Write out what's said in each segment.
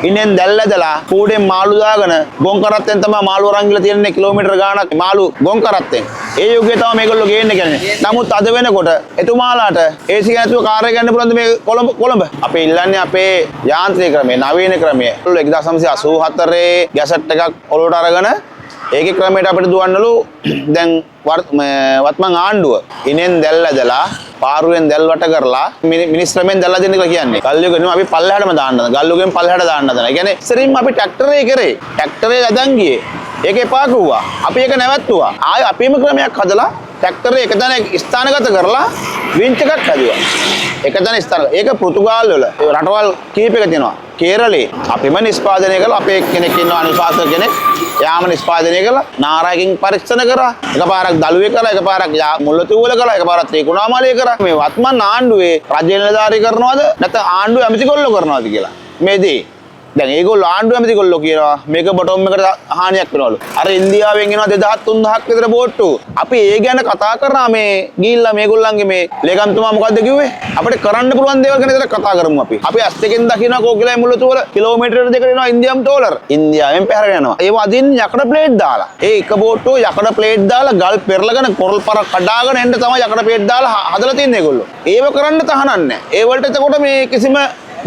ඉන්නෙන් දැල්ලදලා කූඩෙන් මාළු දාගෙන ගොන් කරත්තෙන් තමයි මාළු අරන් ගිහලා තියන්නේ කිලෝමීටර ගාණක් මාළු ගොන් කරත්තෙන්. ඒ යුගයේ තමයි මේගොල්ලෝ ගේන්නේ කියන්නේ. නමුත් අද වෙනකොට එතුමාලාට AC නැතුව කාර් එක ගන්න පුළුවන්ද මේ කොළඹ? අපි ඉල්ලන්නේ අපේ යාන්ත්‍රික ක්‍රමය, නවීන ක්‍රමය. 1984 ගැසට් එකක් ඔලුවට අරගෙන ඒකේ ක්‍රමයට අපිට දුවන්නලු දැන් වත්මන් ආණ්ඩුව ඉනෙන් දැල්ලදලා පාරුවෙන් දැල් වට කරලා මිනිස්ත්‍රමෙන් දැල්ලා දෙන්න කියලා කියන්නේ. ගල්යුගෙන් අපි පල්ලෙහාටම දාන්න හදන. ගල්යුගෙන් පල්ලෙහාට දාන්න හදන. ඒ කියන්නේ ඉස්සරින්ම අපි ට්‍රැක්ටරේ කරේ. ට්‍රැක්ටරේ අදන් ගියේ. ඒක එපා කිව්වා. අපි ඒක නැවැත්තුවා. ආයෙ අපේම ක්‍රමයක් හදලා ට්‍රැක්ටරේ එක තැන ස්ථානගත කරලා වින්ච් එකක් හදුවා. එක තැන ස්ථාන. ඒක පෘතුගාල් වල රටවල් කීපයක තියෙනවා. කේරළේ අපිම නිෂ්පාදනය කළා. අපේ කෙනෙක් ඉන්නවා අනුශාසක කෙනෙක්. යාම නිෂ්පාදනය කළා. නාරායකින් පරීක්ෂණ කරා. එකපාරක් දළුවේ කළා. එකපාරක් මුල්ලතුවල කළා. එකපාරක් ත්‍රිකුණාමලයේ කරා. මේ වත්මන් ආණ්ඩුවේ රජය නිලධාරී කරනවද නැත්නම් ආණ්ඩුවේ ඇමතිකොල්ලෝ කරනවද කියලා. මේ දේ දැන් ඒගොල්ලෝ ආණ්ඩුව ඇමතිකොල්ලෝ කියනවා මේක බොටොම් එකට හානියක් වෙනවලු. අර ඉන්දියාවෙන් එනවා 2000 3000ක් විතර බෝට්ටු. අපි ඒ ගැන කතා කරා මේ ගිහිල්ලා මේගොල්ලන්ගේ මේ ලේකම්තුමා මොකද්ද කිව්වේ? අපිට කරන්න පුළුවන් දේවල් ගැන විතර කතා කරමු අපි. අපි ඇස් දෙකෙන් දකිනවා කෝකිලයි මුල්ලතුවල කිලෝමීටර දෙකකට එනවා ඉන්දියාම් ඩෝලර්. ඉන්දියාවෙන් පැහැරගෙන යනවා. ඒව අදින් යකඩ ප්ලේට් දාලා. ඒ එක බෝට්ටුව යකඩ ප්ලේට් දාලා ගල් පෙරලගෙන කොරල් පර කඩාගෙන එන්න තමයි යකඩ ප්ලේට් දාලා හදලා තින්නේ ඒගොල්ලෝ. ඒව කරන්න තහනම් නැහැ. ඒ වලට එතකොට මේ කිසිම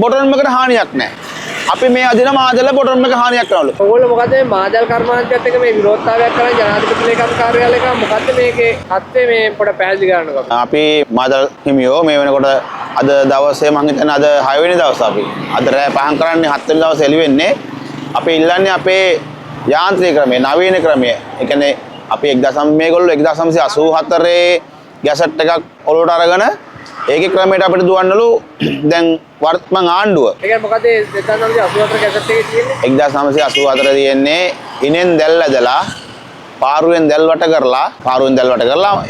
බොටොම් එකට හානියක් නැහැ. අපි මේ අදින මාදල බොටොම් එක හානියක් කරනවලු. ඔයගොල්ලෝ මොකද මේ මාදල් කර්මාන්තයත් එක්ක මේ විරෝධතාවයක් කරන් ජනාධිපති ලේකම් කාර්යාලයක මොකද්ද මේකේ හත්වේ මේ පොඩ පැහැදිලි කරන්නකෝ. අපි මාදල් හිමියෝ මේ වෙනකොට අද දවසේ මම හිතන්නේ අද 6 වෙනි දවස් අපි. අද රෑ පහන් කරන්නේ 7 වෙනි දවසේ එළි වෙන්නේ. අපි ඉල්ලන්නේ අපේ යාන්ත්‍රික ක්‍රමය, නවීන ක්‍රමය. ඒ කියන්නේ අපි 1900 මේගොල්ලෝ 1984 ගැසට් එකක් ඔලුවට අරගෙන ඒකේ ක්‍රමයට අපිට දුවන්නලු දැන් වර්තමාන ආණ්ඩුව. ඒ කියන්නේ මොකද 1984 ගැසට් එකේ තියෙන්නේ? 1984 තියෙන්නේ ඉනෙන් දැල්ලදලා පාරුවෙන් දැල් වට කරලා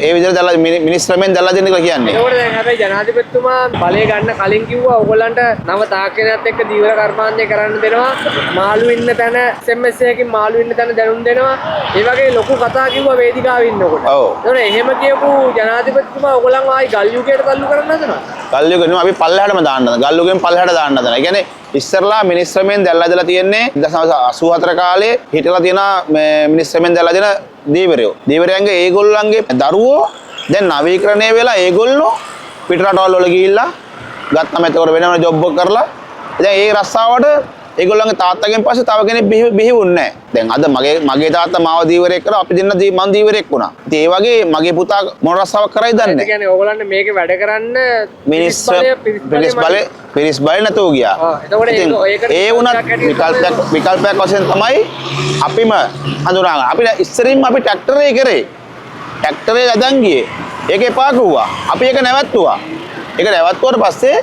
ඒ විදිහට දැල්ලා මිනිස්ත්‍රමෙන් දැල්ලා දෙන්න කියලා කියන්නේ. ඒකෝට දැන් හැබැයි ජනාධිපතිතුමා බලය ගන්න කලින් කිව්වා ඕගොල්ලන්ට නව තාක්ෂණයත් එක්ක දීවර කර්මාන්තය කරන්න දෙනවා. මාළු ඉන්න තැන SMS එකකින් මාළු ඉන්න තැන දැනුම් දෙනවා. ඒ වගේ ලොකු කතා කිව්වා වේදිකාවේ ඉන්නකොට. ඔව්. ඒතකොට එහෙම කියපු ජනාධිපතිතුමා ඕගොල්ලන් ආයි ගල් යුගයට තල්ලු කරන්න හදනවා. ගල් යුගෙන් අපි පල්ලෙහාටම දාන්න හදන. ගල් යුගෙන් පල්ලෙහාට දාන්න හදන. ඒ කියන්නේ ඉස්සරලා මිනිස්ත්‍රමෙන් දැල්ලා තියෙන්නේ 1984 කාලේ හිටලා තියෙන මිනිස්ත්‍රමෙන් දැල්ලා දෙන දීවරයෝ. දීවරයන්ගේ ඒගොල්ලන්ගේ දරුවෝ දැන් නවීකරණය වෙලා ඒගොල්ලෝ පිට රටවල් වල ගිහිල්ලා ගත්තම එතකොට වෙනම ජොබ් එක කරලා දැන් ඒ රස්සාවට ඒගොල්ලන්ගේ තාත්තගෙන් පස්සේ තව කෙනෙක් බිහිවුන්නේ නැහැ. දැන් අද මගේ තාත්තා මාව දීවරයෙක් කරා අපි දෙන්න මං දීවරයෙක් වුණා. ඉතින් ඒ වගේ මගේ පුතා මොන රස්සාවක් කරයිද දන්නේ නැහැ. ඒ කියන්නේ ඕගොල්ලන්ට මේකේ වැඩ කරන්න පිරිස් බල නැතුව ගියා. ඒ වුණත් විකල්පයක් වශයෙන් තමයි අපිම හඳුනාගන්න. අපි ඉස්සරින්ම අපි ට්‍රැක්ටරේ කරේ. ට්‍රැක්ටරේ අදන් ගියේ. ඒක එපා කිව්වා. අපි ඒක නැවැත්තුවා. ඒක නැවැත්තුවාට පස්සේ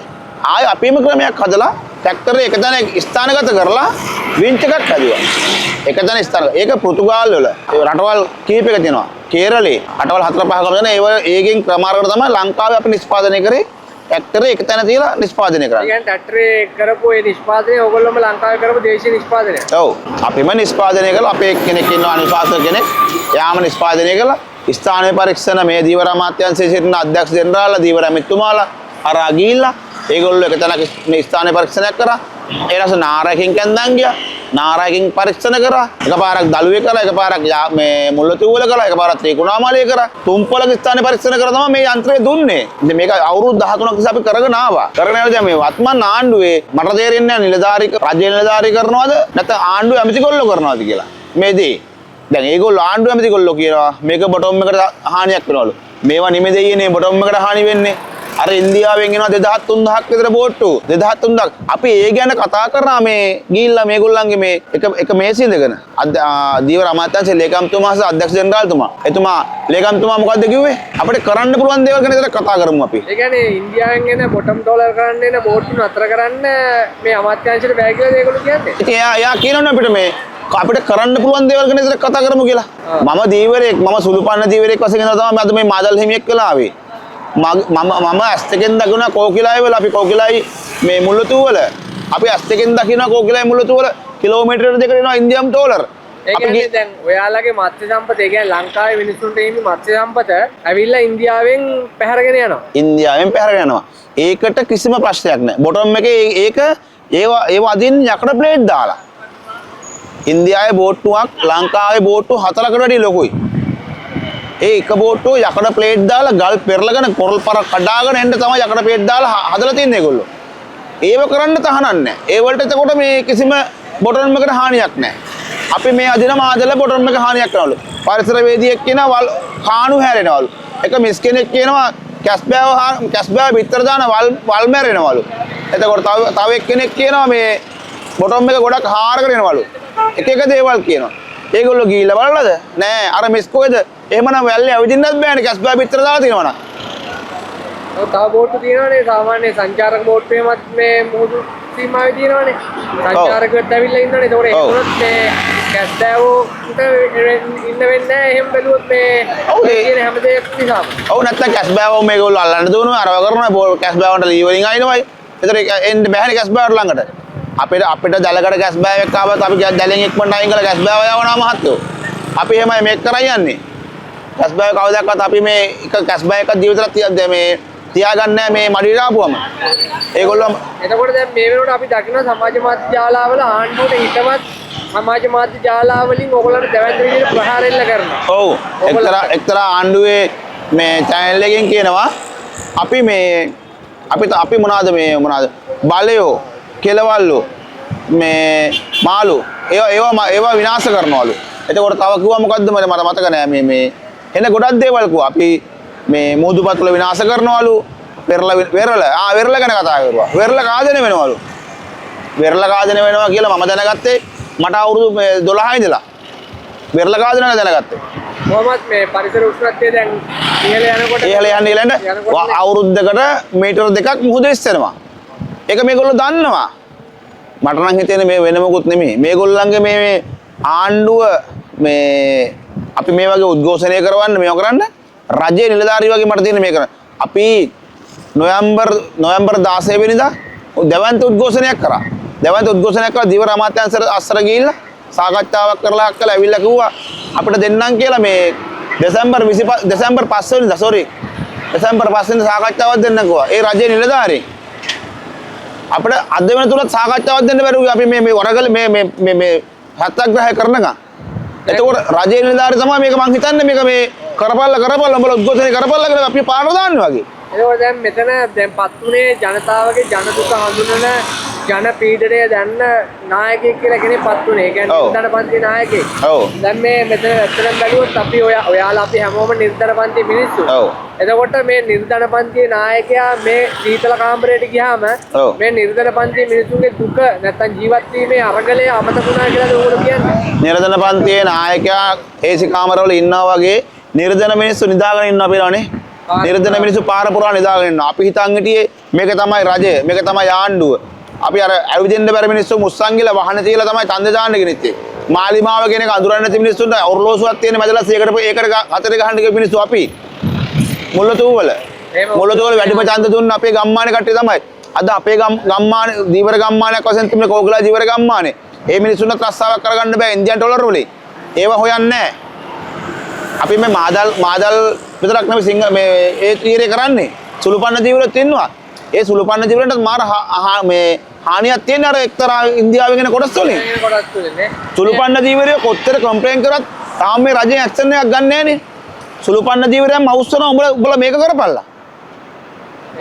ආයෙ අපිම ක්‍රමයක් හදලා ට්‍රැක්ටරේ එක තැන ස්ථානගත කරලා වින්ච් එකක් හදුවා. එක තැන ස්ථාන. ඒක පෘතුගාල් වල රටවල් කීපයක තියෙනවා. කේරළේ රටවල් 4-5ක තියෙන ඒකෙන් ක්‍රමාර්ගයට තමයි ලංකාවේ අපි නිෂ්පාදනය කරේ. ට්‍රැක්ටරේ එක තැන තියලා නිෂ්පාදනය කරා. ඒ කියන්නේ ට්‍රැක්ටරේ කරපු ඒ නිෂ්පාදනය ඕගොල්ලෝම ලංකාවේ කරපු දේශීය නිෂ්පාදනය. ඔව්. අපිම නිෂ්පාදනය කළා. අපේ කෙනෙක් ඉන්නවා අනුශාසක කෙනෙක්. යාම නිෂ්පාදනය කළා. ස්ථානීය පරීක්ෂණ මේ දීවර අමාත්‍යාංශයේ සිටින අධ්‍යක්ෂ ජෙනරාල්ලා දීවර ඇමතිතුමාලා අරා ගිහිල්ලා ඒගොල්ලෝ එක තැනක ස්ථානීය පරීක්ෂණයක් කරා. ඊට පස්සේ නාරායකින් කැන්දන් ගියා. නාරායකින් පරීක්ෂණ කරා. එකපාරක් දළුවේ කළා. එකපාරක් මේ මුල්ලතුවල කළා. එකපාරක් ත්‍රිකුණාමලයේ කරා. තුම්පලක ස්ථානීය පරීක්ෂණ කරා තමයි මේ යන්ත්‍රය දුන්නේ. ඉතින් මේක අවුරුදු 13ක් ඉස්සෙල්ලා අපි කරගෙන ආවා. කරගෙන ආවද මේ වත්මන් ආණ්ඩුවේ මට තේරෙන්නේ නැහැ නිලධාරී රජයේ නිලධාරී කරනවද නැත්නම් ආණ්ඩුවේ ඇමතිකොල්ලෝ කරනවද කියලා. මේ දේ. දැන් ඒගොල්ලෝ ආණ්ඩුවේ ඇමතිකොල්ලෝ කියනවා මේක බොටොම් එකට හානියක් වෙනවලු. මේවා නිමෙදෙයිනේ බොටොම් එකට හානි වෙන්නේ. අර ඉන්දියාවෙන් එනවා 2000 3000ක් විතර බෝට්ටු 2000 3000ක් අපි ඒ ගැන කතා කරා මේ ගිහිල්ලා මේගොල්ලන්ගේ මේ එක මේසෙ ඉඳගෙන දීවර අමාත්‍යාංශයේ ලේකම්තුමා සහ අධ්‍යක්ෂ ජෙනරාල්තුමා එතුමා ලේකම්තුමා මොකද්ද කිව්වේ අපිට කරන්න පුළුවන් දේවල් ගැන විතර කතා කරමු අපි. ඒ කියන්නේ ඉන්දියාවෙන් එන බොටම් ඩෝලර් කරන්න එන බෝට්ටු නතර කරන්න මේ අමාත්‍යාංශයට බෑ කියලා ඒගොල්ලෝ කියන්නේ. ඉතින් එයා කියනවනේ අපිට මේ අපිට කරන්න පුළුවන් දේවල් ගැන විතර කතා කරමු කියලා. මම දීවරයෙක් මම සුළුපන්න දීවරයෙක් වශයෙන් ඉඳලා තමයි අද මේ මාදල් හිමියෙක් වෙලා ආවේ. මම ඇස් දෙකෙන් දකිනවා කෝකිලයි වල අපි කොකිලයි මේ මුල්ලතුවල අපි ඇස් දෙකෙන් දකිනවා කෝකිලයි මුල්ලතුවල කිලෝමීටර දෙකකට එනවා ඉන්දියාම් ඩෝලර්. ඒ කියන්නේ දැන් ඔයාලගේ මත්ස්‍ය සම්පත ඒ කියන්නේ ලංකාවේ මිනිස්සුන්ට ඉන්නේ මත්ස්‍ය සම්පත ඇවිල්ලා ඉන්දියාවෙන් පැහැරගෙන යනවා. ඉන්දියාවෙන් පැහැරගෙන යනවා. ඒකට කිසිම ප්‍රශ්නයක් නැහැ. බොටොම් එකේ ඒක ඒවා අදින්න යකඩ ප්ලේට් දාලා. ඉන්දියාවේ බෝට්ටුවක් ලංකාවේ බෝට්ටු 4කට වැඩිය ලොකුයි. ඒ එක බෝට්ටුව යකඩ ප්ලේට් දාලා ගල් පෙරලගෙන කොරල් පර කඩාගෙන එන්න තමයි යකඩ ප්ලේට් දාලා හදලා තින්නේ ඒගොල්ලෝ. ඒව කරන්න තහනම් නැහැ. ඒ වලට එතකොට මේ කිසිම බොටම් එකට හානියක් නැහැ. අපි මේ අදින මාදල බොටම් එක හානියක් කරනවලු. පරිසරවේදියෙක් කියනවා කාණු හැරෙනවලු. එක මිස් කෙනෙක් කියනවා කැස්බෑව පිටර දාන වල් මැරෙනවලු. එතකොට තව එක්කෙනෙක් කියනවා මේ බොටම් එක ගොඩක් හාරගෙන එනවලු. එක දේවල් කියනවා. ඒගොල්ලෝ ගිහිල්ලා බලලාද? නෑ අර මිස් කොහෙද? එහෙමනම් වැල්ලේ ඇවිදින්නත් බෑනේ කැස්බෑව පිටර දාලා තියෙනවනම්. තව බෝට්ටු තියෙනවානේ සාමාන්‍ය සංචාරක බෝට්ටු එකමත් මේ මුහුදු සීමාවේ තියෙනවානේ. සංචාරකයොත් ඇවිල්ලා ඉන්නවනේ. ඒතකොට ඒකත් මේ කැස්බෑවෝට ඉන්න වෙන්නේ නැහැ. එහෙම බැලුවොත් මේ කියන හැම දෙයක් නිසාම. ඔව් නැත්තම් කැස්බෑවෝ මේගොල්ලෝ අල්ලන්න දුවනවා අරව කරනවා කැස්බෑවන්ට ලී වලින් අයිනවයි. ඒතර එන්න බෑනේ කැස්බෑවට ළඟට. අපිට දැලකට කැස්බෑවෙක් ආවත් අපි දැලෙන් ඉක්මනට අයින් කරලා කැස්බෑව යවනවා මහත්තයෝ. අපි එහෙමයි මේක කරන් යන්නේ. කැස්බෑව කවදාවත් අපි මේ එක කැස්බෑව එකක් දිවිතර මේ තියාගන්නේ මේ මඩියට ආපුවම. ඒගොල්ලෝ එතකොට දැන් මේ වෙනකොට අපි දකින්න සමාජ මාධ්‍ය ජාලාවල ආණ්ඩුවට හිතවත් සමාජ මාධ්‍ය ජාලාවලින් ඕගොල්ලන්ට දැවැන්ත විදිහට ප්‍රහාර එල්ල කරනවා. ඔව් එක්තරා ආණ්ඩුවේ මේ channel එකෙන් කියනවා අපි මොනවාද බලයෝ කෙලවල්ලු මේ මාළු ඒවා විනාශ කරනවලු. එතකොට තව කිව්වා මොකද්ද මට මතක නෑ මේ එන ගොඩක් දේවල් කිව්වා. අපි මේ මුහුදුපත්වල විනාශ කරනවලු. වෙරළ ගැන කතා කරුවා. වෙරළ කාදනය වෙනවලු. වෙරළ කාදනය වෙනවා කියලා මම දැනගත්තේ මට අවුරුදු 12 ඉඳලා. වෙරළ කාදනය දැනගත්තේ. කොහොමත් මේ පරිසර උෂ්ණත්වය දැන් ඉහළ යන්න අවුරුද්දකට මීටර 2ක් මුහුද ඉස්සෙනවා. ඒක මේගොල්ලෝ දන්නවා. මට නම් හිතෙන්නේ මේ වෙන මොකුත් නෙමෙයි. මේගොල්ලන්ගේ මේ ආණ්ඩුව මේ අපි මේ වගේ උද්ඝෝෂණය කරවන්න මේව කරන්න රජයේ නිලධාරී වගේ මට තියෙන මේක. අපි නොවැම්බර් 16 වෙනිදා දැවැන්ත උද්ඝෝෂණයක් කරා. දැවැන්ත උද්ඝෝෂණයක් කරලා දිවර අමාත්‍යාංශ අස්සර ගිහිල්ලා සාකච්ඡාවක් කරලා ඇවිල්ලා කිව්වා අපිට දෙන්නම් කියලා මේ දෙසැම්බර් 5 වෙනිදා සාකච්ඡාවක් දෙන්න කිව්වා. ඒ රජයේ නිලධාරී අපිට අද වෙන තුලත් සාකච්ඡාවක් දෙන්න බැරුව අපි මේ වරගල මේ සත්‍යාග්‍රහය කරනකම්. එතකොට රජයේ නිලධාරී තමයි මේක මං හිතන්නේ මේක මේ කරපල්ලා උඹලා උද්ඝෝෂණය කරපල්ලා කියලා අපි පාර දාන්න වගේ. ඒකෝ දැන් මෙතන පත්තුනේ ජනතාවගේ ජන දුක හඳුනන ජන පීඩනය දැන්න නායකයෙක් කියලා කෙනෙක් පත්තුනේ. ඒ කියන්නේ නිර්ධනපන්ති නායකයෙක්. ඔව්. දැන් මේ මෙතන ඇත්තටම බැලුවොත් අපි ඔයාලා අපි හැමෝම නිර්ධනපන්ති මිනිස්සු. ඔව්. එතකොට මේ නිර්ධනපන්තියේ නායකයා මේ සීතල කාමරයට ගියාම මේ නිර්ධනපන්ති මිනිසුන්ගේ දුක නැත්තම් ජීවත් වීමේ අරගලය අමතක වුණා කියලාද ඕගොල්ලෝ කියන්නේ? නිර්ධනපන්තියේ නායකයා ඒසි කාමරවල ඉන්නවා වගේ නිර්ධන මිනිස්සු නිදාගෙන ඉන්නවා අපිලානේ. නිර්ධන මිනිස්සු පාර පුරා නිදාගෙන ඉන්නවා. අපි හිතන් හිටියේ මේක තමයි රජය, මේක තමයි ආණ්ඩුව. අපි අර ඇවිදින්න බැරි මිනිස්සු මුස්සන් ගිහලා වහන තියලා තමයි ඡන්ද දාන්න ගෙනෙත්තේ. මාලිමාව කියන එක අඳුරන්නේ නැති මිනිස්සුන්ට ඔරලෝසුවක් තියෙන මැදලා 100කට හතර ගහන්න ගිය මිනිස්සු අපි. මුල්ලතූවල වැඩිම ඡන්ද දුන්න අපේ ගම්මානේ කට්ටිය තමයි. අද අපේ ගම්මානේ දීවර ගම්මානයක් වශයෙන් තිබුණ කෝගලා දීවර ගම්මානේ. ඒ මිනිස්සුන්ට රස්සාවක් කරගන්න බෑ ඉන්දියන් ඩොලර් වලින්. ඒව හොයන්නේ නැහැ. අපි මේ මාදල් විතරක් නෙමෙයි සිංහ මේ ඒ තීරේ කරන්නේ සුළුපන්න ජීවලත් ඉන්නවා. ඒ සුළුපන්න ජීවලන්ට මාර මේ හානියක් තියෙන අර එක්තරා ඉන්දියාවේ කියන කොටස් වලින්. සුළුපන්න ජීවරය කොච්චර කම්ප්ලේන් කරත් තාම මේ රජයෙන් ඇක්ෂන් එකක් ගන්න නැහනේ. සුළුපන්න ජීවරයන් අවුස්සනවා උඹලා මේක කරපල්ලා.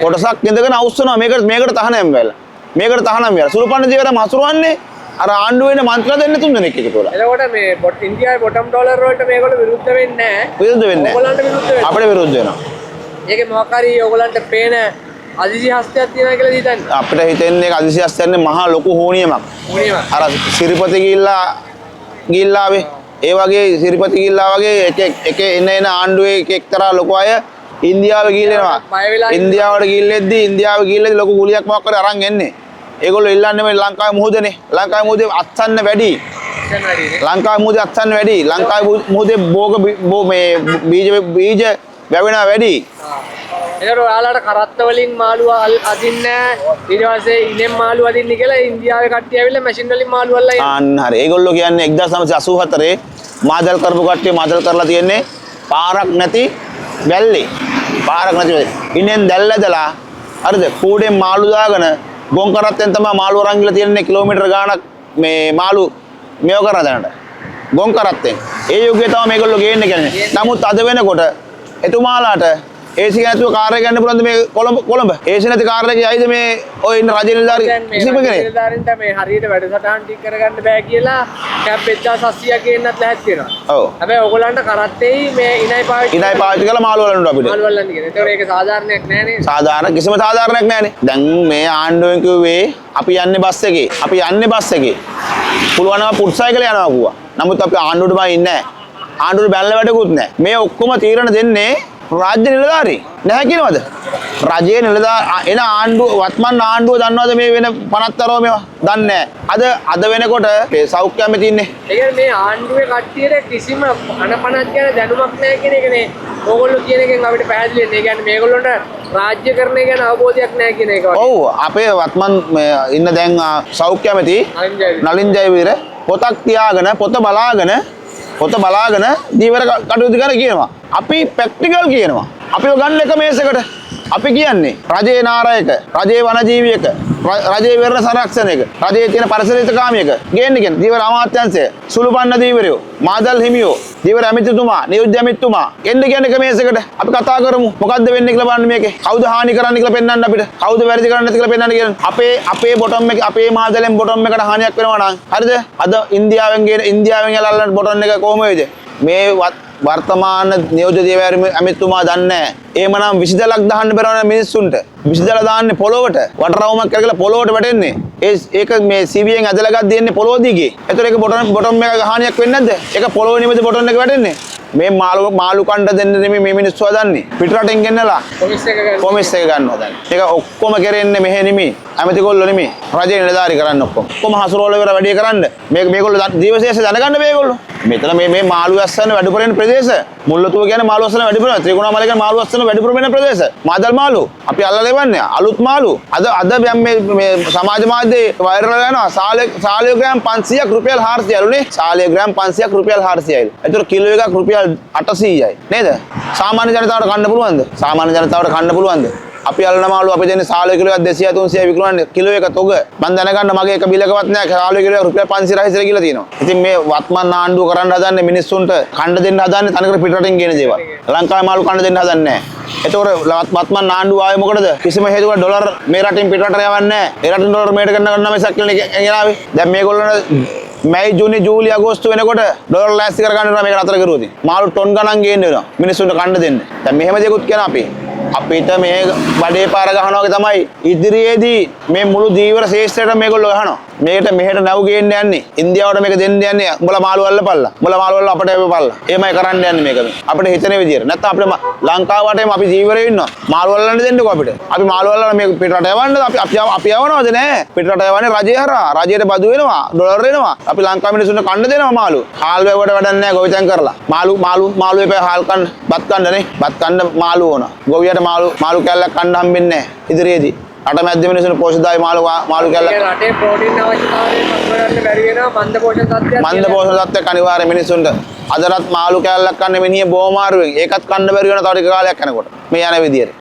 කොටසක් ඉඳගෙන අවුස්සනවා මේකට තහනම් වෙලා. මේකට තහනම් වෙලා. සුළුපන්න ජීවරයන් මසුරවන්නේ අර ආණ්ඩුවේ මන්ත්‍රා දෙන්න 3 දෙනෙක් එකතු වෙලා. එතකොට මේ ඉන්දියාවේ බොටම් ඩොලර් වලට මේගොල්ලෝ විරුද්ධ වෙන්නේ නැහැ. විරුද්ධ වෙන්නේ නැහැ. ඕගොල්ලන්ට විරුද්ධ වෙනවා. අපිට විරුද්ධ වෙනවා. ඒකේ මොකක් හරි ඕගොල්ලන්ට පේන අදිසි හස්තයක් තියෙනවා කියලා හිතන්නේ. අපිට හිතෙන්නේ ඒක අදිසි හස්තයන්නේ මහා ලොකු හෝනියමක්. අර සිරිපති ගිහිල්ලා ආවේ. ඒ වගේ සිරිපති ගිහිල්ලා වගේ එක එන ආණ්ඩුවේ එක්තරා ලොකු අය ඉන්දියාවේ ගිහිල්ලා එනවා. ඉන්දියාවට ගිහිල්ලෙද්දි ලොකු ගුලියක් මොකක් කරේ අරන් එන්නේ. ඒගොල්ලෝ ඉල්ලන්නේ මේ ලංකාවේ මුහුදනේ. ලංකාවේ මුහුදේ අත්සන්න වැඩි. ලංකාවේ මුහුදේ අත්සන්න වැඩි. ලංකාවේ මුහුදේ බීජ වැවෙනවා වැඩි. එතකොට ඔයාලට කරත්ත වලින් මාළු අදින්න ඊට පස්සේ ඉනෙන් මාළු අදින්න කියලා ඉන්දියාවේ කට්ටිය ඇවිල්ලා මැෂින් වලින් මාළු අල්ලලා ඉන්නවා. අන්න හරි. ඒගොල්ලෝ කියන්නේ 1984 මාදල් කරපු කට්ටිය මාදල් කරලා තියෙන්නේ පාරක් නැති වැල්ලේ. පාරක් නැති ඉනෙන් දැල්ලදලා හරිද? කූඩෙන් මාළු දාගෙන ගොන් කරත්තෙන් තමයි මාළු අරන් ගිහලා තියෙන්නේ කිලෝමීටර ගාණක් මේ මාළු මේව කරන දැනට. ගොන් කරත්තෙන්. ඒ යුගයේ තමයි මේගොල්ලෝ ගේන්නේ කියන්නේ. නමුත් අද වෙනකොට එතුමාලාට AC නැතුව කාර් එක ගන්න පුළුවන්ද මේ කොළඹ? AC නැති කාර් එකේ යයිද මේ ඔය ඉන්න රජ නිලධාරි කිසිම කෙනෙක්? නිලධාරීන්ට මේ හරියට වැඩසටහන් ටික කරගන්න බෑ කියලා කැප් 1700 ගේන්නත් ලැහැත් වෙනවා. ඔව්. හැබැයි ඕගොල්ලන්ට කරත්තෙයි මේ ඉනයි පාවිච්චි කරලා මාළු වලන්න අපිට. මාළු වලන්න කියන. ඒතකොට ඒක සාධාරණයක් නෑ නේද? සාධාරණ කිසිම සාධාරණයක් නෑනේ. දැන් මේ ආණ්ඩුවෙන් කිව්වේ අපි යන්නේ බස් එකේ. පුළුවන් නම් පුට්සයිකලේ යනවා කිව්වා. නමුත් අපි ආණ්ඩුවට බයි ඉන්නේ නෑ. ආණ්ඩුවට බැලලා වැඩකුත් නෑ. මේ ඔක්කොම තීරණ දෙන්නේ රාජ්‍ය නිලධාරී නැහැ කියනවද? රජයේ නිලධාරී එන ආණ්ඩුව වත්මන් ආණ්ඩුව දන්නවද මේ වෙන 50තරව මේවා? දන්නේ නැහැ. අද වෙනකොට මේ සෞඛ්‍ය ඇමති ඉන්නේ. ඒ කියන්නේ මේ ආණ්ඩුවේ කට්ටියට කිසිම අනපනක් ගැන දැනුමක් නැහැ කියන එකනේ ඕගොල්ලෝ කියන එකෙන් අපිට පැහැදිලි වෙන්නේ. ඒ කියන්නේ මේගොල්ලොන්ට රාජ්‍යකරණය ගැන අවබෝධයක් නැහැ කියන එක. ඔව් අපේ වත්මන් ඉන්න දැන් සෞඛ්‍ය ඇමති නලින් ජයවීර පොතක් තියාගෙන පොත බලාගෙන දීවර කටයුතු කරන කියනවා. අපි ප්‍රැක්ටිකල් කියනවා. අපිව ගන්න එක මේසකට. අපි කියන්නේ රජයේ නායක, රජයේ වනජීවියක, රජයේ වෙරණ සංරක්ෂණයක, රජයේ තියෙන පරිසරිතකාමියක ගේන්න කියන දීවර අමාත්‍යාංශය, සුළුපන්න දීවරයෝ, මාදල් හිමියෝ, දීවර ඇමතිතුමා, නියෝජ්‍ය ඇමතිතුමා එන්න කියන එක මේසකට. අපි කතා කරමු. මොකද්ද වෙන්නේ කියලා බලන්න මේකේ. කවුද හානි කරන්නේ කියලා පෙන්වන්න අපිට. කවුද වැරදි කරන්නේ නැති කියලා පෙන්වන්න කියන්නේ. අපේ බොටම් එක අපේ මාදලෙන් බොටම් එකට හානියක් වෙනවා නම් හරිද? අද ඉන්දියාවෙන් යලල්ලන බොටම් එක කොහොම වෙයිද? මේ වර්තමාන නියෝජ්‍ය දේවෑර ඇමතිතුමා දන්නේ නැහැ. එහෙමනම් විසිදලක් දාන්න බැරවන මිනිස්සුන්ට විසිදල දාන්නේ පොළොවට වටරවුමක් කරලා පොළොවට වැටෙන්නේ. ඒක මේ CBN ඇදලා ගන්න දෙන්නේ පොළොව දිගේ. ඒතර ඒක බොටම් එක හානියක් වෙන්නේ නැද්ද? ඒක පොළොව නිමෙද බොටම් එක වැටෙන්නේ. මේ මාළු කණ්ඩ දෙන්න නෙමෙයි මේ මිනිස්සු හදන්නේ. පිටරටින් ගෙන්නලා කොමිස් එක ගන්න හදන්නේ. ඒක ඔක්කොම කරන්නේ මෙහෙ නෙමෙයි. ඇමතිගොල්ලෝ නෙමෙයි. රජේ නිලධාරි කරන්න ඔක්කොම. ඔක්කොම හසුරවල ඉවර වැඩි කරන්න. මේගොල්ලෝ දිවසේස දැනගන්න මේගොල්ලෝ. මෙතන මේ මාළු අස්සන වැඩිපුර වෙන ප්‍රදේශ. මුල්ලතුව කියන්නේ මාළු අස්සන වැඩිපුර. ත්‍රිකුණාමලය කියන්නේ මාළු අස්සන වැඩිපුර වෙන ප්‍රදේශ. මාදල් මාළු. අපි අල්ලලා ලෙවන්නේ අලුත් මාළු. අද මේ සමාජ මාධ්‍යයේ වෛරල් යනවා. සාලය ග්‍රෑම් 500ක් රුපියල් 400යිලුනේ. සාලය ග්‍රෑම් 500ක් රුපියල් 400යිලු. ඒතර කිලෝ එකක් රුපියල් 800යි. නේද? සාමාන්‍ය ජනතාවට කන්න පුළුවන්ද? අපි අල්ලන මාළු අපි දෙන්නේ සාලය කිලෝ එකක් 200 300යි විකුණන්නේ කිලෝ එක තොග. මම දැනගන්න මගේ එක බිලකවත් නැහැ. සාලය කිලෝ එක රුපියල් 500 ඉස්සර කියලා තියෙනවා. ඉතින් මේ වත්මන් ආණ්ඩුව කරන්න හදන්නේ මිනිස්සුන්ට කන්න දෙන්න හදන්නේ තනිකර පිටරටින් ගේන දේවල්. ලංකාවේ මාළු කන්න දෙන්න හදන්නේ නැහැ. ඒතකොට වත්මන් ආණ්ඩුව ආවේ මොකටද? කිසිම හේතුවකට ඩොලර් මේ රටින් පිටරට යවන්නේ නැහැ. ඒ රටින් ඩොලර් මේට ගන්න මිසක් ගෙනාවේ. දැන් මේගොල්ලෝ මැයි ජූනි ජූලි අගෝස්තු වෙනකොට ඩොලර් ලෑස්ති කරගන්න වෙනවා මේක නතර කරුවොත්. මාළු ටොන් ගණන් ගේන්න වෙනවා මිනිස්සුන්ට කන්න දෙන්න. දැන් මෙහෙම දෙයක්ත් කියන අපිට මේ බඩේ පාර ගහනවා වගේ තමයි ඉදිරියේදී මේ මුළු දීවර ශේෂ්ත්‍රයට මේගොල්ලෝ ගහනවා. මේකට මෙහෙට නැව් ගේන්න යන්නේ. ඉන්දියාවට මේක දෙන්න යන්නේ. උඹලා මාළු අල්ලපල්ලා. උඹලා මාළු අල්ලලා අපිට එවපල්ලා. එහෙමයි කරන්න යන්නේ මේක මේ. අපිට හිතන විදියට. නැත්නම් අපිට ලංකාවටම අපි ජීවරේ ඉන්නවා. මාළු අල්ලන්න දෙන්නකෝ අපිට. අපි මාළු අල්ලලා මේක පිටරට යවන්නද? අපි යවනවද නෑ? පිටරට යවන්නේ රජය හරහා. රජයට බදු වෙනවා. ඩොලර් එනවා. අපි ලංකාවේ මිනිස්සුන්ට කන්න දෙනවා මාළු. හාල් වැව්වට වැඩක් නෑ ගොවිතැන් කරලා. මාළු එපා හාල් කන්න. බත් කන්න නේ. බත් කන්න මාළු ඕන. ගොවියට මාළු කැල්ලක් කන්න හම්බෙන්නේ නැහැ ඉදිරියේදී. රට මැද්දේ මිනිස්සුන්ට පෝෂිතයි මාළු කැල්ලක්. රටේ ප්‍රෝටීන් අවශ්‍යතාවය සපුරන්න බැරි වෙනවා මන්ද පෝෂණ තත්ත්වයක්. මන්ද පෝෂණ තත්ත්වයක් අනිවාර්ය මිනිස්සුන්ට. අදටත් මාළු කැල්ලක් කන්න මිනිහ බොමාරුවෙන්. ඒකත් කන්න බැරි වෙන තව ටික කාලයක් යනකොට. මේ යන විදියට.